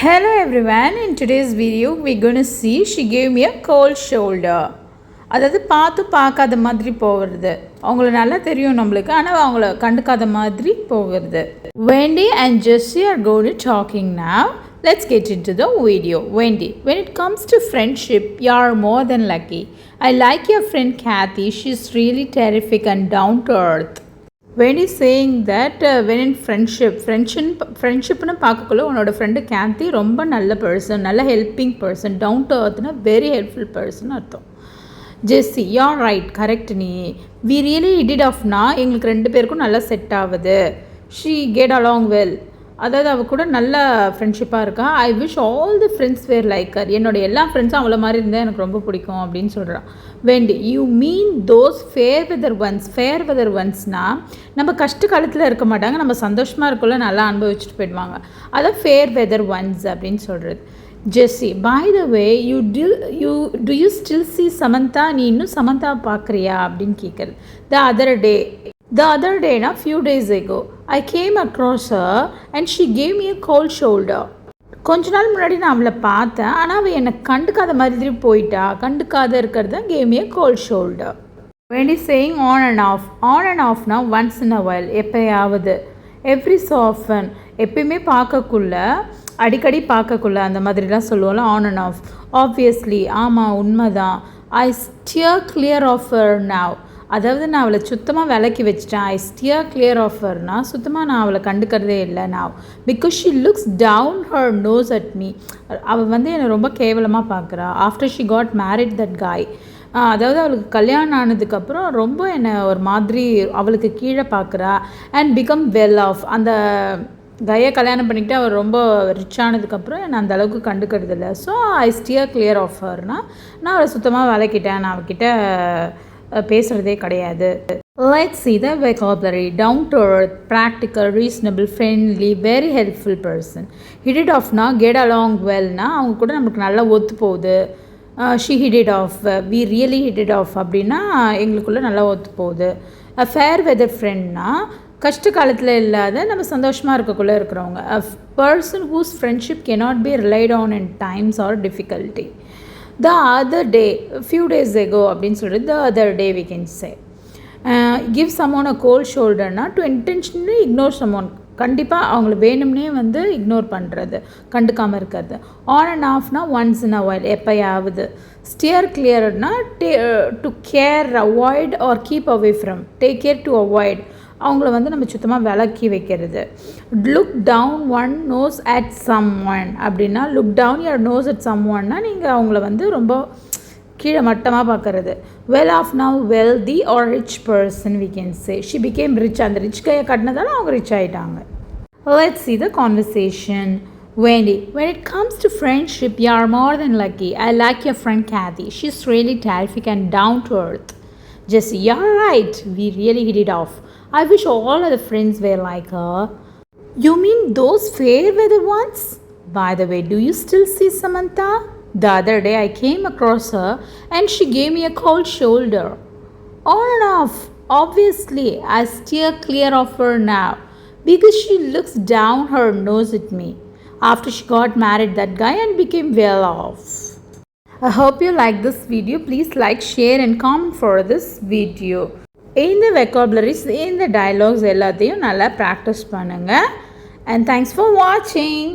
Hello everyone, in today's video we're going to see she gave me a cold shoulder. அதாவது பார்க்காத மாதிரி போகிறது. அவங்கள நல்லா தெரியும் நம்மளுக்கு, ஆனால் அவங்கள கண்டுக்காத மாதிரி போகிறது. Wendy and Jessie are going to talking now. Let's get into the video. Wendy, when it comes to friendship, you are more than lucky. I like your friend Kathy. She's really terrific and down to earth. Wendy saying that when in ஃப்ரெண்ட்ஷிப்னு பார்க்கக்குள்ள உன்னோட friend கேந்தி ரொம்ப நல்ல person, நல்ல helping person, down to அர்த்னா very helpful person அர்த்தம். Jessie, யார் right, correct. We really it ஆஃப்னா எங்களுக்கு ரெண்டு பேருக்கும் நல்லா செட் ஆகுது. ஷீ கெட் அலாங் வெல், அதாவது அவள் கூட நல்ல ஃப்ரெண்ட்ஷிப்பாக இருக்கா. I wish all the friends were like her. என்னோடய எல்லா ஃப்ரெண்ட்ஸும் அவ்வளோ மாதிரி இருந்தால் எனக்கு ரொம்ப பிடிக்கும் அப்படின்னு சொல்கிறான். Wendy, you mean those fair weather ஒன்ஸ்னால் நம்ம கஷ்ட காலத்தில் இருக்க மாட்டாங்க, நம்ம சந்தோஷமாக இருக்கக்குள்ள நல்லா அனுபவிச்சுட்டு போயிடுவாங்க. அதான் ஃபேர் வெதர் ஒன்ஸ் அப்படின்னு சொல்கிறது. Jessie, by the way do you still see Samantha, நீ இன்னும் சமந்தா பார்க்குறியா அப்படின்னு கேட்குறது. The other day, few days ago, I came across her and she gave me a cold shoulder. கொஞ்ச நாள் முன்னாடி நான் அவளை பார்த்தேன், ஆனால் அவள் என்னை கண்டுக்காத மாதிரி போயிட்டா. கண்டுக்காத இருக்கிறது தான் gave me a cold shoulder. When is saying on and off now once in a while, எப்பயாவது, every so often, எப்பயுமே அடிக்கடி பார்க்கக்குள்ள அந்த மாதிரிலாம் சொல்லுவோம்ல, ஆன் அண்ட் ஆஃப். ஆப்வியஸ்லி, ஆமாம் உண்மைதான். I steer clear of her now. அதாவது நான் அவளை சுத்தமாக விலக்கி வச்சிட்டேன். ஐ ஸ்டியர் கிளியர் ஆஃப் ஹர்னா சுத்தமாக நான் அவளை கண்டுக்கிறதே இல்லை நான். Because she looks down her nose at me. அவள் என்னை ரொம்ப கேவலமாக பார்க்குறா. After she got married that guy, அதாவது அவளுக்கு கல்யாணம் ஆனதுக்கப்புறம் ரொம்ப என்னை ஒரு மாதிரி அவளுக்கு கீழே பார்க்குறா. And become well off. அந்த கையை கல்யாணம் பண்ணிக்கிட்டு அவர் ரொம்ப ரிச் ஆனதுக்கப்புறம் என்னை அந்த அளவுக்கு கண்டுக்கிறது இல்லை. So I steer clear of ஹர்னா நான் அவளை சுத்தமாக விலக்கிட்டேன், நான் அவகிட்ட பேசுகிறதே கிடையாது. Let's see the vocabulary. Down to earth, practical, reasonable, friendly, very helpful person. Hit it off na get along well na அவங்க கூட நமக்கு நல்லா ஒத்து போகுது. She hit it off, we really hit it off அப்படின்னா எங்களுக்குள்ளே நல்லா ஒத்து போகுது. A fair weather friend na கஷ்ட காலத்தில் இல்லாத நம்ம சந்தோஷமாக இருக்கக்குள்ளே இருக்கிறவங்க. A person whose friendship cannot be relied on in times or difficulty. The other day, a few days ago அப்படின்னு சொல்கிறது. The other day we can say. Give someone a cold shoulderனா to intentionally ignore someone. கண்டிப்பாக அவங்கள வேணும்னே ignore பண்ணுறது, கண்டுக்காமல் இருக்கிறது. On and ஆஃப்னா once in a while, எப்போயாவது. ஸ்டியர் கிளியர்னா to care, avoid or keep away from. Take care to avoid, அவங்கள நம்ம சுத்தமாக விலக்கி வைக்கிறது. Look down one nose at someone அப்படின்னா, look down your nose at சம் ஒன்னா நீங்கள் அவங்கள ரொம்ப கீழே மட்டமாக பார்க்கறது. Well off now wealthy or rich person we can say. She became rich, அந்த ரிச் கையை கட்டினதால அவங்க ரிச் ஆகிட்டாங்க. Let's see the conversation. Wendy, when it comes to friendship, you are more than lucky. I like your friend Kathy. She's really terrific and down to earth. Jessie, you're right. We really hit it off. I wish all other friends were like her. You mean those fair weather ones? By the way, do you still see Samantha? The other day I came across her and she gave me a cold shoulder. On and off. Obviously, I steer clear of her now because she looks down her nose at me. After she got married that guy and became well off. I hope you like this video. Please like, share and comment for this video. இந்த vocabularies, இந்த dialogues எல்லாத்தையும் நல்லா practice பண்ணுங்கள். And thanks for வாட்சிங்.